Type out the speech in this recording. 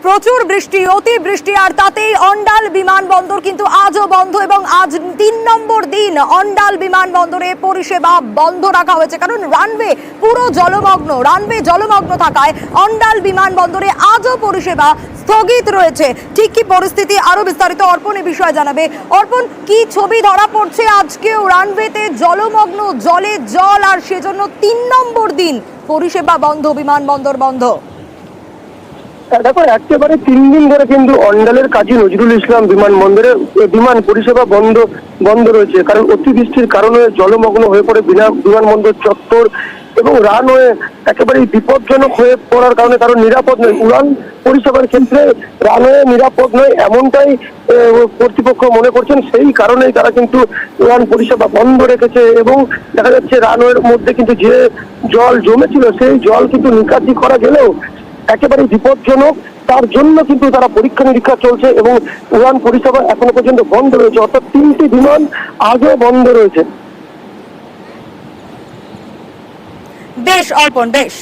প্রচুর বৃষ্টি, অতি বৃষ্টি, আর তাতেই অন্ডাল বিমানবন্দর কিন্তু আজও বন্ধ এবং আজ ৩ নম্বর দিন অন্ডাল বিমানবন্দরে পরিষেবা বন্ধ রাখা হয়েছে, কারণ রানওয়ে পুরো জলমগ্ন। রানওয়ে জলমগ্ন থাকায় অন্ডাল বিমানবন্দরে আজও পরিষেবা স্থগিত রয়েছে। ঠিক কি পরিস্থিতি, আরো বিস্তারিত অর্পণ এ বিষয়ে জানাবে। অর্পণ, কি ছবি ধরা পড়ছে আজকেও রানওয়েতে জলমগ্ন, জলে জল, আর সেজন্য ৩ নম্বর দিন পরিষেবা বন্ধ, বিমানবন্দর বন্ধ। দেখো, একেবারে ৩ দিন ধরে কিন্তু অন্ডালের কাজী নজরুল ইসলাম বিমানবন্দরে বিমান পরিষেবা বন্ধ রয়েছে, কারণ অতিবৃষ্টির কারণে জলমগ্ন হয়ে পড়ে বিমানবন্দর চত্বর এবং রানওয়ে একেবারে বিপজ্জনক হয়ে পড়ার কারণে, কারণ নিরাপদ নয়। উড়ান পরিষেবার ক্ষেত্রে রানওয়ে নিরাপদ নয়, এমনটাই কর্তৃপক্ষ মনে করছেন। সেই কারণেই তারা কিন্তু উড়ান পরিষেবা বন্ধ রেখেছে এবং দেখা যাচ্ছে রানওয়ের মধ্যে কিন্তু যে জল জমেছিল সেই জল কিন্তু নিকাশি করা গেলেও একেবারে বিপজ্জনক। তার জন্য কিন্তু তারা পরীক্ষা নিরীক্ষা চলছে এবং উড়ান পরিষেবা এখনো পর্যন্ত বন্ধ রয়েছে, অর্থাৎ 3টি বিমান আজও বন্ধ রয়েছে। বেশ অর্পণ, বেশ।